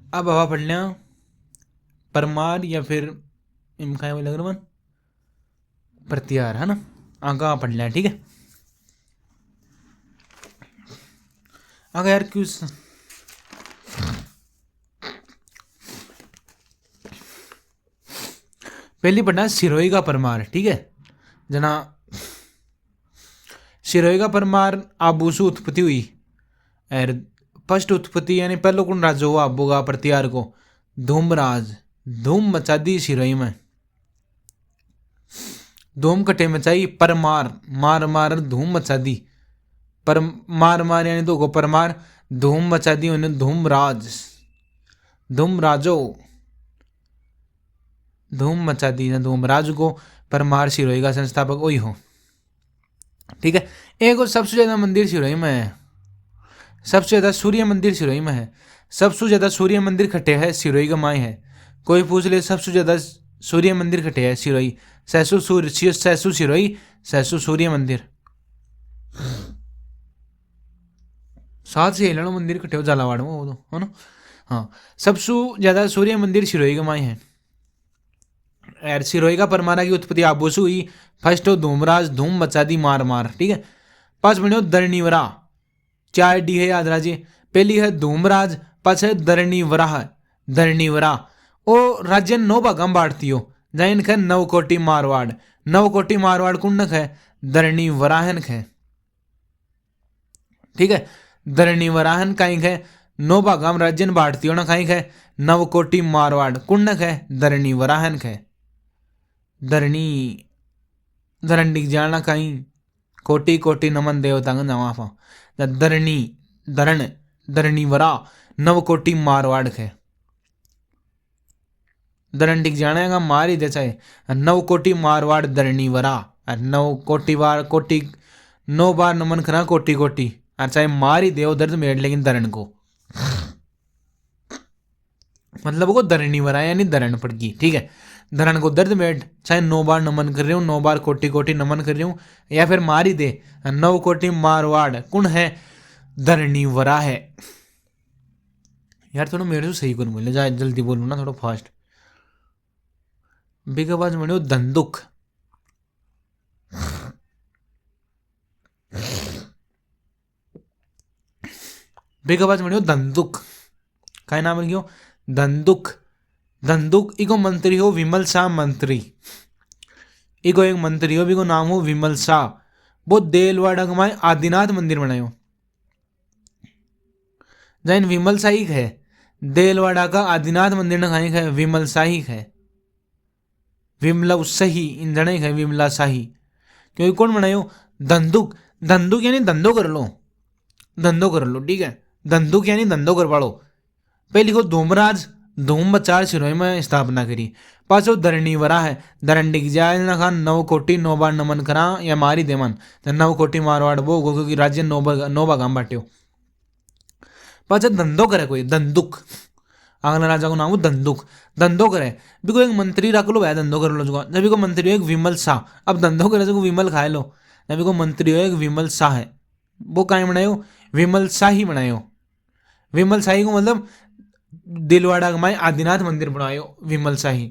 अब हवा पढ़ लिया परमार या फिर इनका लग रहा मन प्रत्यार है ना। आगा पढ़ लिया ठीक है। आगे यार क्यों पहली पढ़ना सिरोही का परमार ठीक है जना। सिरोही का परमार आबू से उत्पत्ति हुई और फर्स्ट उत्पत्ति यानी पहलो कौन राज हुआ आबूगा प्रत्यार को धूमराज। धूम मचा दी सिरोही में, धूम कटे मचाई परमार मार मार धूम मचा दी। पर मार मार यानी दो को परमार धूम मचा दी उन्हें धूमराज। धूमराजो धूम मचा दी ना धूमराज को परमार सिरोही का संस्थापक वही हो ठीक है। एक और सबसे ज्यादा मंदिर सिरोही में है, सबसे ज्यादा सूर्य मंदिर सिरोही में है। सबसे ज्यादा सूर्य मंदिर खटे है सिरोही का माई है। कोई पूछ ले सबसे ज्यादा सूर्य मंदिर खटे है सिरोही सैसु सूर्य सैसु सिरोही सैसु सूर्य मंदिर। सात से हेलनो मंदिर कटे हो झालावाड़ में वो तो है ना। हाँ सबसे ज्यादा सूर्य मंदिर सिरोही का माई है। यार सिरोही का परमारा की उत्पत्ति आबू से हुई। फर्स्ट हो धूमराज धूम मचा दी मार मार ठीक है। पांच बने दरणीवरा 4 डी है याद राजिए। पहली है धूमराज पांच है दरणीवरा है। दरणीवरा ओ राज्य 9 भागम बांटती हो जैन खे 9 कोटि मारवाड़। 9 कोटि मारवाड़ कुंडक है दरणीवराहन है ठीक है। दरणीवराहन कहीं है 9 भागम राज्य बांटती हो ना कहीं है 9 कोटि मारवाड़ कुंडक है दरणीवराहन है। धरणी धरणी जाना कहीं कोटि कोटि नमन देवता नवाफा धरणी धरण धरणी वरा 9 कोटि मारवाड़ है। धरणी जानेगा मार ही दे चाहे 9 कोटि मारवाड़ धरणी वरा 9 कोटि बार कोटि 9 बार नमन करा कोटि कोटि और चाहे मार ही दे दर्द मेड़ लेकिन धरण को मतलब वो धरणी वरा यानी धरण पड़ गई ठीक है। धरण को दर्द मेट चाहे 9 बार नमन कर रही हूँ 9 बार कोटि कोटि नमन कर रही हूँ या फिर मारी दे 9 कोटि मारवाड़ कुण है धरणी वरा है। यार थोड़ा मेरे से सही कौन बोले जाए जल्दी बोलू ना थोड़ा फास्ट। बिग आवाज में धंधुक बिग आवाज में धंधुक का नाम है क्यों धंधुक। धंधुक इको मंत्री हो विमल शाह मंत्री। इको एक मंत्री हो बिको नाम हो विमल शाह। वो देलवाड़ा में आदिनाथ मंदिर बनायो जैन विमल शाही है। देलवाड़ा का आदिनाथ मंदिर न खाई है विमल शाही है। विमला सही इंधन है विमला शाही क्योंकि कौन बनायो धंधुक। धंधुक यानी धंधो कर लो धंधो कर लो ठीक है। धंधुक यानी धंधो कर पाड़ो। पहले को धूमराज धूम मचार सिरोही में स्थापना करी। पाछो धरणीवरा है धरणी जाय ना खान 9 कोटि 9 बार नमन करा या मारी देमन 9 कोटि मारवाड़ वो क्योंकि राज्य 9 भागम बांट्यो। पाछो धंधो करे कोई धंधुक अगला राजा को नाम हो धंधुक। धंधो करे बिको एक मंत्री रख लो भाई धंधो कर लो जब को मंत्री हो एक विमल शाह। अब धंधो करे जो विमल खाए लो जब को मंत्री हो एक विमल शाह है वो कहीं बनायो विमल शाही बनायो। विमल शाही को मतलब दिलवाड़ा में आदिनाथ मंदिर बनायो विमल शाही।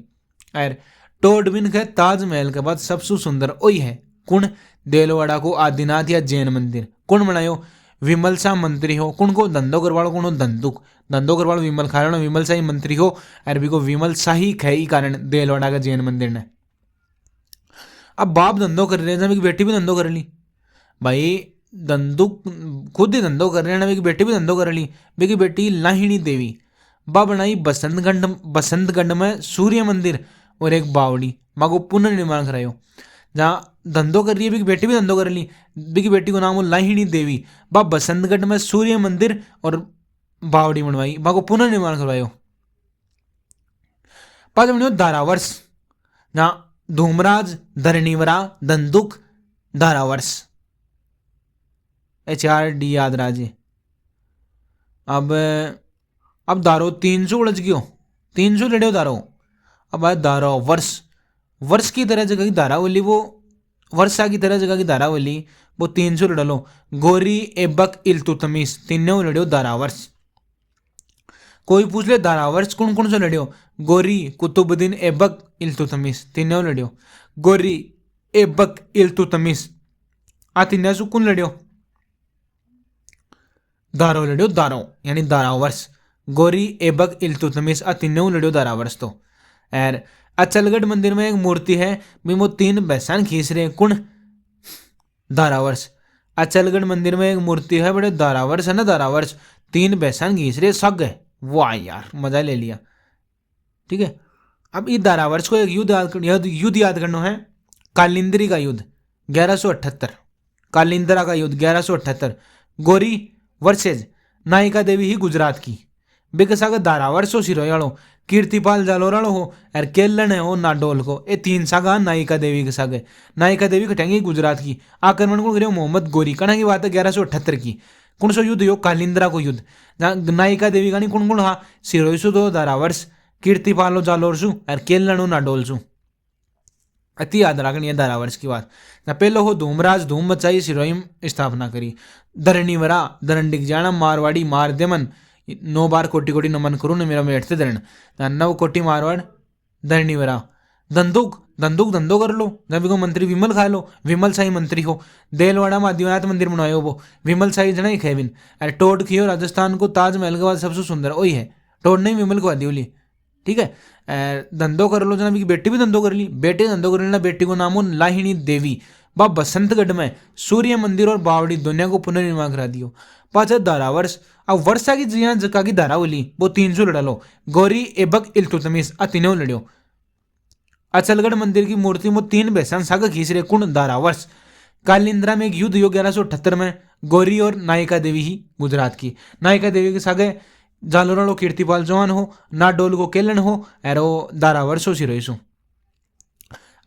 और टोडबिन के ताजमहल के बाद सबसे सुंदर वही है कुण दिलवाड़ा को आदिनाथ या जैन मंदिर कुण बनायो विमल शाह मंत्री हो। कुण को धंधो करवाड़ो कुण हो धंधुक। धंधो करवाड़ो विमल खानो विमल शाही मंत्री हो और भी को विमल शाही खई कारण दिलवाड़ा का जैन मंदिर ने। अब बाप धंधो कर रहे हैं बेटी भी धंधो कर ली भाई धंधुक खुद ही धंधो कर रहे हैं बेटी भी धंधो कर ली। बेकी बेटी लाहिणी देवी बा बनाई बसंतगढ़ में सूर्य मंदिर और एक बावड़ी माँ को पुनर्निर्माण करायो जहाँ धंधो कर रही है बेटी भी धंधो कर ली। बिकी बेटी को नाम हो लाहिणी देवी बा बसंतगढ़ में सूर्य मंदिर और बावड़ी बनवाई माँ को पुनर्निर्माण करवायो। पांच बनो धारावर्ष जहाँ धूमराज धरणीवरा धंधुक धारावर्ष 4 डी याद राजे। अब दारो 300 उलझ गयो 300 लड़े दारो। अब आए दारो वर्ष वर्ष की तरह जगह की धारावली वो वर्षा की तरह जगह की धारावली वो 300 लड़ो। गोरी एबक इल्तुतमिश तीनों लड़ो धारावर्ष। कोई पूछ ले दारावर्ष कौन कौन सो लड़ियो, गोरी, कुतुबुद्दीन ऐबक, इल्तुतमिश, तीनों लड़ियो। गोरी, ऐबक, इल्तुतमिश आ तीनों सु कौन लड़ियो, दारो लड़ियो, दारो यानी दारावर्ष। गोरी, ऐबक, इल्तुतमिश आ तीनों लड़ियो दारावर्ष तो। और अचलगढ़ मंदिर में एक मूर्ति है, वो तीन भैंसान खींच रहे, कुण, दारावर्ष। अचलगढ़ मंदिर में एक मूर्ति है, बड़े दारावर्ष है ना, दारावर्ष, तीन भैंसान खींच रहे, सग है। वाह यार, मजा ले लिया। ठीक है, अब इस दारावर्ष को एक युद्ध याद करना है, कालिंदी का युद्ध 1178, कालिंदरा का युद्ध 1178। गोरी वर्सेज नायिका देवी ही गुजरात की, बिकसा का दारावर्ष हो सिरोयाड़ो, कीर्तिपाल जालोराड़ो हो, और केलन है हो नाडोल को, ये तीन सागा नायिका देवी के सागे। नायिका देवी कटेंगे गुजरात की, आक्रमण को गिरे मोहम्मद गोरी, कहना की बात है 1178 की। कौन सो युद्ध यो, कालिंद्रा को युद्ध, जहाँ नायिका देवी का नहीं कौन कौन हा, सिरोयसु दो दारावर्ष, कीर्तिपालो जालोरसु और केलनो नाडोलसु। अति याद रखनी है दारावर्ष की बात। ना पहले हो धूमराज, धूम मचाई, सिरोहिम स्थापना करी, धरणीवरा, धरण जाना, मारवाड़ी, मारदेमन, 9 बार कोटि कोटि नमन करूँ न मेरा मेटते धरण, 9 कोटि मारवाड़, धरणीवरा, धंधुक, धंधुक धंधो कर लो, जब को मंत्री विमल खा लो, विमल शाही मंत्री हो, देलवाड़ा में आदिनाथ मंदिर बनायो वो, विमल शाही जना ही खेबिन। अरे टोड खियो राजस्थान को ताजमहल के बाद सबसे सुंदर वही है, टोड नहीं विमल को आदि बोली। ठीक है, धंधो कर लो, जना की बेटी भी धंधो कर ली, बेटे धंधो कर लेना, बेटी को नाम हो लाहिणी देवी, बा बसंतगढ़ में सूर्य मंदिर और बावड़ी दुनिया को पुनर्निर्माण करा दियो। पाचा दारावर्ष, अब वर्षा की जिया जका की धारा बोली, वो 300 लड़ा लो, गौरी, ऐबक, इल्तुतमिश आ तीनों लड़ियो। अचलगढ़ मंदिर की मूर्ति में 3 भैंसान सागा खींच रहे, कुण, दारावर्ष। कालिंद्रा में एक युद्ध योग 1178 में, गौरी और नायिका देवी ही गुजरात की, नायिका देवी के सागे जालोराड़ो कीर्तिपाल चौहान हो, ना डोल को केलन हो, एरो दारावर्ष हो सिरोइसु।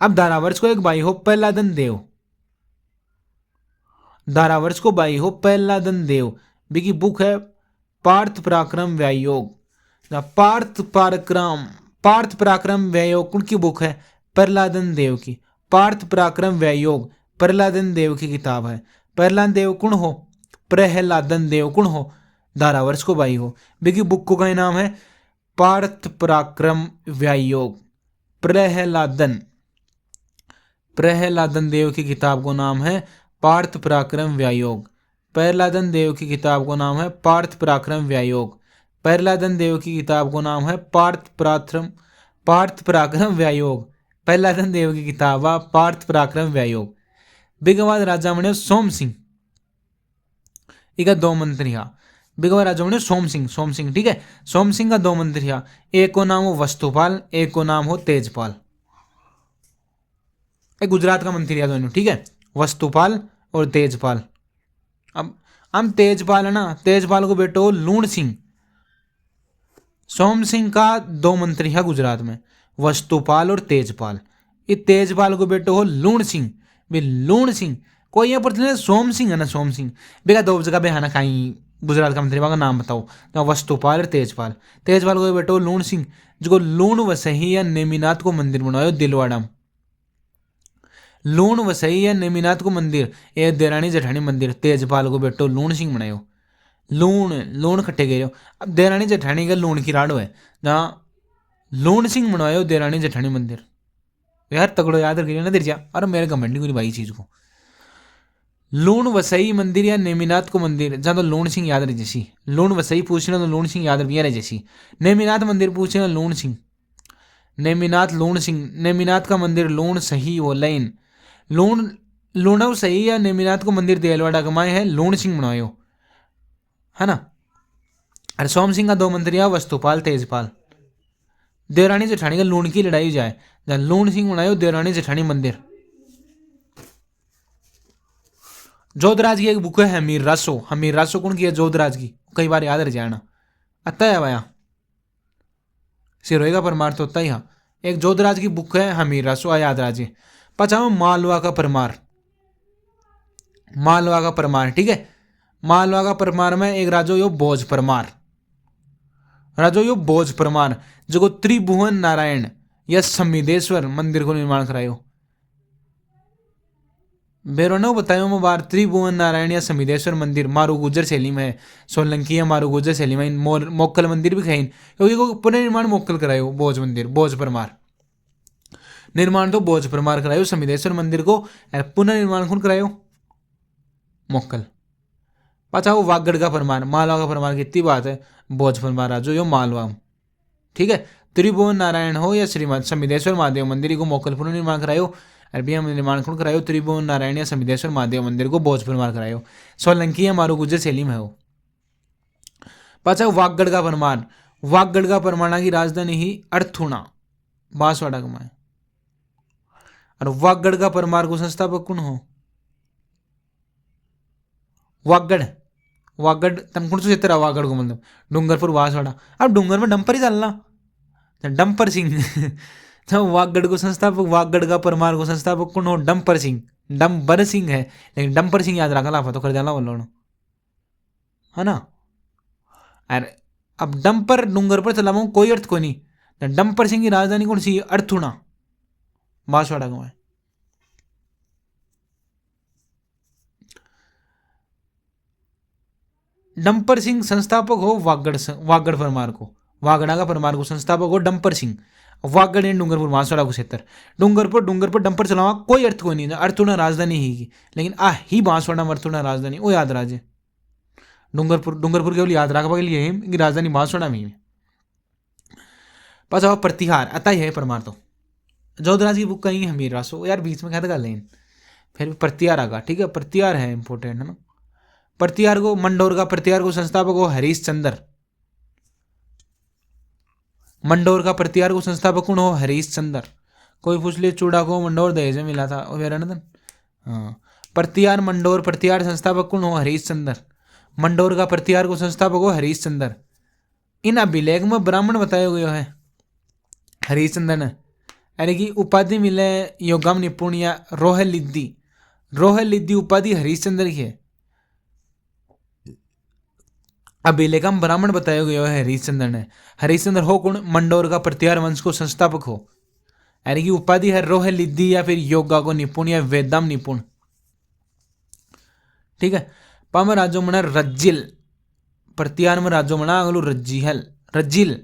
अब दारावर्ष को एक भाई हो प्रहलादन देव, दारावर्ष को भाई हो प्रहलादन देव, बिकी बुक है पार्थ पराक्रम व्यायोग, पार्थ पराक्रम व्यायोग उनकी बुक है, प्रहलादन देव की, पार्थ पराक्रम व्यायोग प्रहलादन देव की किताब है। प्रहलादन देव कुण हो, प्रहलादन देव कुण हो, दारावर्ष को भाई हो, बिकी बुक को का नाम है पार्थ पराक्रम व्यायोग। प्रहलादन देव की किताब को नाम है पार्थ पराक्रम व्यायोग, प्रहलादन देव की किताब को नाम है पार्थ पराक्रम व्यायोग, प्रहलादन देव की किताब को नाम है पार्थ पराक्रम व्यायोग, प्रहलादन देव की किताब पार्थ पराक्रम व्यायोग। बिगवाद राजा बने सोम सिंह, इका 2 मंत्री हा, बिगवा राजा बने सोम सिंह। ठीक है, सोम सिंह का 2 मंत्री हा, एक को नाम हो वस्तुपाल, एक को नाम हो तेजपाल, एक गुजरात का मंत्री है दोनों। ठीक है, वस्तुपाल और तेजपाल। अब हम तेजपाल है ना, तेजपाल को बेटो लूण सिंह, सोम सिंह का 2 मंत्री है गुजरात में, वस्तुपाल और तेजपाल। ये तेजपाल को बेटो हो लूण सिंह, बे लूण सिंह कोई यहाँ पर सोम सिंह है ना, सोम सिंह बेगा 2 जगह बेहाना खाई गुजरात का मंत्री का नाम बताओ, तो वस्तुपाल और तेजपाल। तेजपाल को बेटो लूण सिंह, जो लूण वसही या नेमिनाथ को मंदिर बनायो दिलवाड़ा में, लूण वसई या नेमिनाथ को मंदिर, ये देरानी जेठानी मंदिर, तेजपाल को बेटो लूण सिंह बनायो, लूण खट्टे गए। अब देरानी जेठानी का लूण की राड़ो है, जहाँ लूण सिंह बनवायो देरानी जेठानी मंदिर। यार तगड़ो याद रखिए ना दिरजा, और मेरे घमंड नहीं भाई चीज को। लूण वसई मंदिर या नेमिनाथ को मंदिर, जहाँ तो लूण सिंह याद रहे जैसी, लूण वसई पूछना तो लूण सिंह याद रहे जैसी, नेमिनाथ मंदिर पूछना लूण सिंह, नेमिनाथ लूण सिंह, नेमिनाथ का मंदिर लूण सही वो लाइन, लूणव सही या नेमिनाथ को मंदिर देलवाड़ा कमाए है लूण सिंह बनवायो, है ना। अरे सोम सिंह का 2 मंत्री वस्तुपाल तेजपाल। देवरानी जेठानी का लूण की लड़ाई जाए, जहाँ लूण सिंह बनायो देवरानी जेठानी मंदिर। जोधराज की एक बुक है हमीर रासो, हमीर रासो कौन की है, जोधराज की, कई बार याद रह जाना, अत्ता है वाया सिरोही का परमार्थ होता ही। हाँ, एक जोधराज की बुक है हमीर रासो, याद राजे। पचाओ मालवा का परमार, मालवा का परमार। ठीक है, मालवा का परमार में एक राजो यो बोझ परमार, राजो यो बोझ परमार, जो त्रिभुवन नारायण या समिदेश्वर मंदिर को निर्माण करायो। बेरोनो बतायो मैं बार त्रिभुवन नारायण या समिदेश्वर मंदिर मारू गुजर शैली में है। सोलंकी या मारू गुजर शैली में मोक्कल मंदिर भी कहीं, क्योंकि को पुनर्निर्माण मोक्कल करायो बोझ मंदिर बोझ परमार निर्माण तो बोझ परमार करायो, समिदेश्वर मंदिर को पुनर्निर्माण कौन करायो मोक्कल। पाचा वो वागड़ का परमार मालवा का परमार कितनी बात है, बोझ परमार जो यो मालवा। ठीक है, त्रिभुवन नारायण हो या श्रीमद समिदेश्वर महादेव मंदिर को मोक्कल पुनर्निर्माण करायो, अरबिया निर्माण कौन करायो त्रिभुवन नारायण या समिदेश्वर महादेव मंदिर को बोझ परमार करायो। सोलंकी या मारू गुजर शैली में हो। पाचा वागड़ का परमार, वागड़ का परमाणा की राजधानी ही अर्थुणा बांसवाड़ा कमाए। और वागड़ का परमार को संस्थापक कौन हो, वागड़ वागड़ तम कौन सा क्षेत्र है वागड़ को मतलब डूंगरपुर बांसवाड़ा। अब डूंगर में डंपर ही चलना डंपर सिंह तो वागड़ को संस्थापक वागड़ का परमार को संस्थापक कौन हो डंपर सिंह, डंबर सिंह है लेकिन डंपर सिंह याद रखा लाफा तो कर जाला बोलो है ना। अरे अब डंपर डूंगर पर चलाऊं कोई अर्थ को नहीं। डंपर सिंह की राजधानी कौन सी, अर्थुणा बांसवाड़ा गाँव है। डंपर सिंह संस्थापक हो वागड़ परमार को, वागड़ा का परमार को संस्थापक हो डंपर सिंह। वागड़ एंड डूंगरपुर बांसवाड़ा को क्षेत्र डूंगर पर डंपर चलावा कोई अर्थ को नहीं, अर्थुणा राजधानी ही की लेकिन आ ही बांसवाड़ा में अर्थुणा राजधानी वो याद राजे। डूंगरपुर केवल याद रखा के लिए कि राजधानी बांसवाड़ा में ही। पास प्रतिहार अतः है परमार तो जोधराज की बुक कहीं हमीर रासो यार बीच में क्या था लेन फिर प्रतिहार आगा। ठीक है, प्रतिहार है इंपॉर्टेंट है ना। प्रतिहार को मंडोर का प्रतिहार को संस्थापक हो हरीश चंद्र, मंडोर का प्रतिहार को संस्थापक कौन हो हरीश चंद्र। कोई पूछ ले चूड़ा को मंडोर दहेज में मिला था हाँ। प्रतिहार मंडोर प्रतिहार संस्थापक कौन हो हरीश चंद्र, मंडोर का प्रतिहार को संस्थापक हो हरीश चंद्र। इन अभिलेख में ब्राह्मण बताया गया है हरीश चंद्र ने, यानी कि उपाधि मिले योगम निपुण या रोहल लिद्दी उपाधि हरीश चंद्र की है। अभिलेख में ब्राह्मण बताया गया है हरिश्चंद्र ने। हरिश्चंद्र हो कौन, मंडोर का प्रतिहार वंश को संस्थापक हो, यानी कि उपाधि है रोह लिद्धि या फिर योगा को निपुण या वेदाम निपुण। ठीक है, पाम राजो मना रज्जिल प्रतिहार में राजो मना अगलू रज्जिल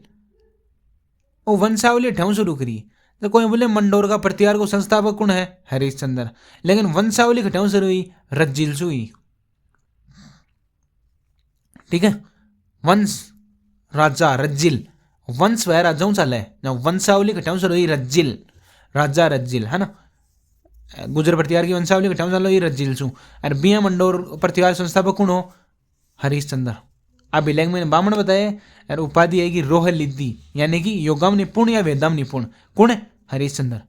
वो वंशावली ठेव शुरू करी। तो कोई बोले मंडोर का प्रतिहार को संस्थापक कौन है हरिश्चंद्र, लेकिन वंशावली ठेव शुरू हुई रज्जिल से हुई। ठीक है, वंश राजा रज्जिल वंश वह राजाओं चले वंशावली कटाऊ चलो ये रज्जिल राजा रज्जिल है ना। गुजर प्रतिहार की वंशावली कटाऊ चलो ये रज्जिल छू। और बिया मंडोर प्रतिहार संस्थापक कौन हो हरिश्चंद्र। अब इलेंग में ब्राह्मण बताए और उपाधि है कि रोह लिद्धि यानी कि योगम निपुण या वेदम निपुण कौन है हरिश्चंद्र।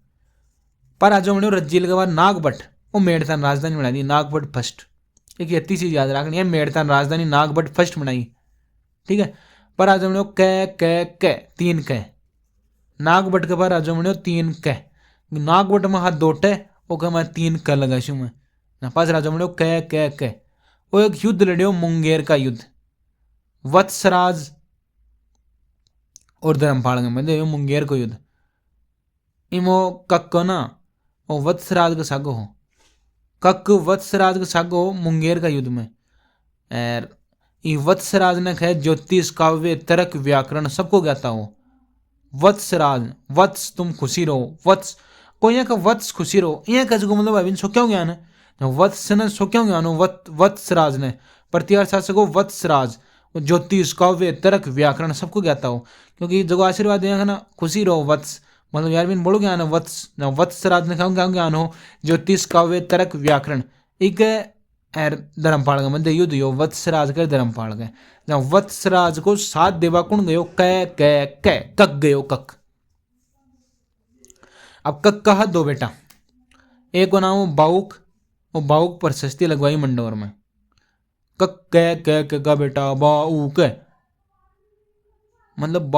पर आज बनो रज्जिल के बाद नागभट्ट वो मेड़तान राजधानी बना दी नागभट्ट फर्स्ट। एक इतनी चीज याद रखनी है मेड़तान राजधानी नागभट्ट फर्स्ट बनाई। ठीक है, पर आज बनो कै तीन कै नागभट्ट के बाद आज बनो तीन कै नागभट्ट में हाथ दोटे वो मैं तीन क लगाशू मैं पास राजा बनो कै वो एक युद्ध लड़ियो मुंगेर का युद्ध वत्सराज और धर्मपाल में मुंगेर को युद्ध इमो कक्को ना वो वत्सराज का सागो हो कक वत्सराज का सागो मुंगेर का युद्ध में। और वत्सराज ने कहे ज्योतिष काव्य तर्क व्याकरण सबको ज्ञाता हो। वत्सराज वत्स तुम खुशी रहो वत्स कोई यहाँ का वत्स खुशी रहो यहाँ का मतलब अभी सो क्यों ज्ञान है वत्स ने सो क्यों ज्ञान हो वत्सराज ने प्रतिहार शासक हो वत्सराज ज्योतिष काव्य तर्क व्याकरण सबको ज्ञाता हो। क्योंकि जो आशीर्वाद दिया ना खुशी रहो वत्स मतलब यार बिन बोलो ज्ञान है वत्सराज ने क्या ज्ञान हो ज्योतिष काव्य तर्क व्याकरण एक धर्मपाल का मध्य युद्ध हो वत्सराज के धर्मपाल के जहाँ वत्सराज को साथ देवा कौन गयो कक गयो कक। अब कक का दो बेटा एक को नाम बाउक वो बाउक प्रशस्ति लगवाई मंडोर में कक का बेटा बाउक मतलब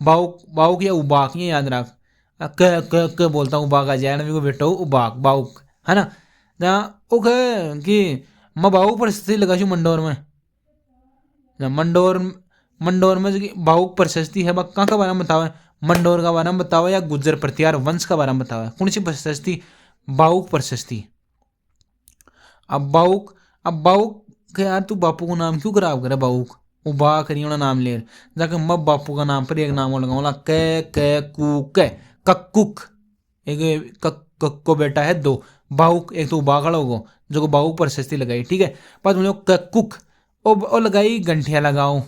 बाउक या उबाक ये याद रख क बोलता हूँ उबाक आ जाए ना को बेटा उबाक बाउक है ना जहाँ वो कि मैं बाउक प्रशस्ति लगाशू मंडोर में मंडोर में बाउक प्रशस्ति है कहाँ का बारे में बतावा मंडोर का बारे में बतावा या गुजर प्रतिहार वंश का बारे में बतावा कौन सी प्रशस्ति बाउक प्रशस्ति। अब बाउक के यार तू बापू को नाम क्यों खराब करे, बाउक वो बा करिए वाला नाम ले जाके मैं बापू का नाम पर एक नाम और लगाऊंगा कै कू कै कक्कुक। एक कक्को बेटा है दो, बाउक एक तो बा खड़ा होगो जो को बाउक प्रशस्ति लगाई, ठीक है। पर तुमने कक्कुक ओ लगाई गंठिया लगाओ,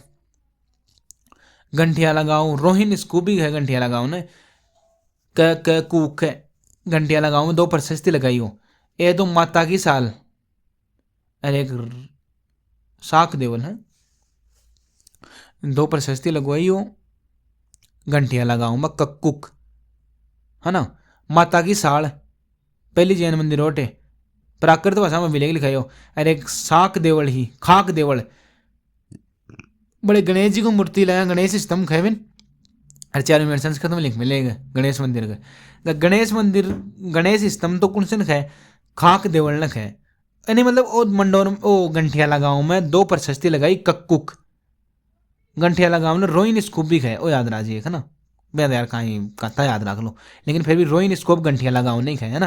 गंठिया लगाओ। रोहिन इसको भी है गंठिया लगाओ ने क कूक गंठिया लगाओ में 2 प्रशस्ति लगाई हो। ए तो माता की साल, अरे एक साख देवल है, 2 प्रशस्ति लगवाई हो, घंटिया लगाऊं मैं कक्कुक, है ना। माता की साल पहली जैन मंदिर ओटे प्राकृत भाषा में विलेख लिखाई हो। अरे एक साख देवल ही खाक देवल, बड़े गणेश जी को मूर्ति लाया, गणेश स्तंभ खेविन। अरे 4 मिनट संस्कृत में लिख मिलेगा गणेश मंदिर का, गणेश मंदिर गणेश स्तंभ तो कौन से नख है, खाक देवल नख है। यानी मतलब ओ मंडोर ओ गंठिया लगाऊं मैं 2 प्रशस्ति लगाई कक्कुक, गंठिया लगाओ ने रोइन स्कूप भी खाए, ओ याद राजी है ना, मैं यार कहीं कहता याद रख लो, लेकिन फिर भी रोइन स्कोप गंठिया लगाओ नहीं खाए, है ना।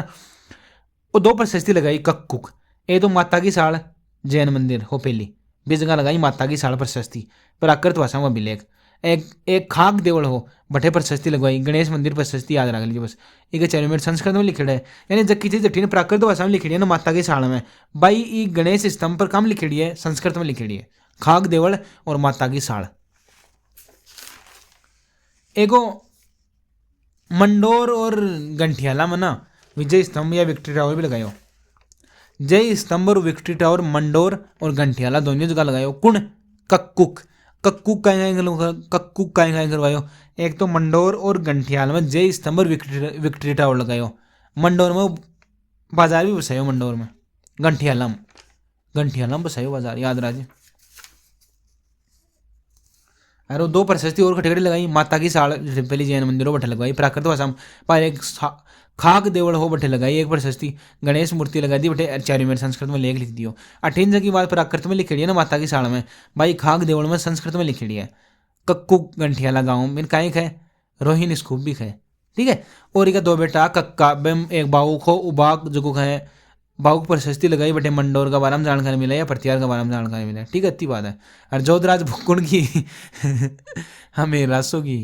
वो 2 प्रशस्ति लगाई कक्कुक। ए तो माता की साल जैन मंदिर हो पहली भी जगह लगाई माता की साल प्रशस्ति, प्राकृत भाषा में अभिलेख। एक खाक देवल हो बठे प्रशस्ति लगवाई, गणेश मंदिर प्रशस्ति याद रख लीजिए बस। एक 4 मिनट संस्कृत में लिखे है, यानी जबकि चीज जट्टी ने प्राकृत भाषा में लिखी है ना माता की साल में, भाई ये गणेश स्तंभ पर कम लिखी है, संस्कृत में लिखी है, खाक देवल और माता की साल। एगो मंडोर और गंठियाला में ना विजय स्तंभ या विक्ट्री टावर भी लगायो, जय स्तंभ और विक्ट्री टावर मंडोर और गंठियाला दोनों जगह लगायो। कुण कक्कुक, कक्कुक कक्कुक का करवायो। एक तो मंडोर और गंठियाल में जय स्तंभ और विक्ट्री टावर लगायो, मंडोर में बाजार भी बसायो, मंडोर में गंठियाला में बसायो बाजार, याद राजे। अरे 2 प्रशस्ति और खटेखड़ी लगाई, माता की साल पहली जैन मंदिरों बठे लगवाई, प्राकृत भाषा पर एक खाक देवल हो बठे लगाई 1 प्रशस्ति, गणेश मूर्ति लगा दी बठे 4 मिनट संस्कृत में लेख लिख दियो। 18 जगह की बात प्राकृत में लिखी है ना माता की साल में, भाई खाक देवल में संस्कृत में लिखी है कक्कू गंठिया लगाऊं मैंने काई खाए, रोहिन स्कूप भी खाए, ठीक है। और एक 2 बेटा कक्का बेम एक बाऊ खो उबाक जो खाए, बाउक प्रशस्ति लगाई बटे मंडोर का बारे में जानकारी मिला या प्रत्यार का बारे में जानकारी मिला, ठीक है। इतनी बात है। और जोधराज भुक्कुण की हमें रासो की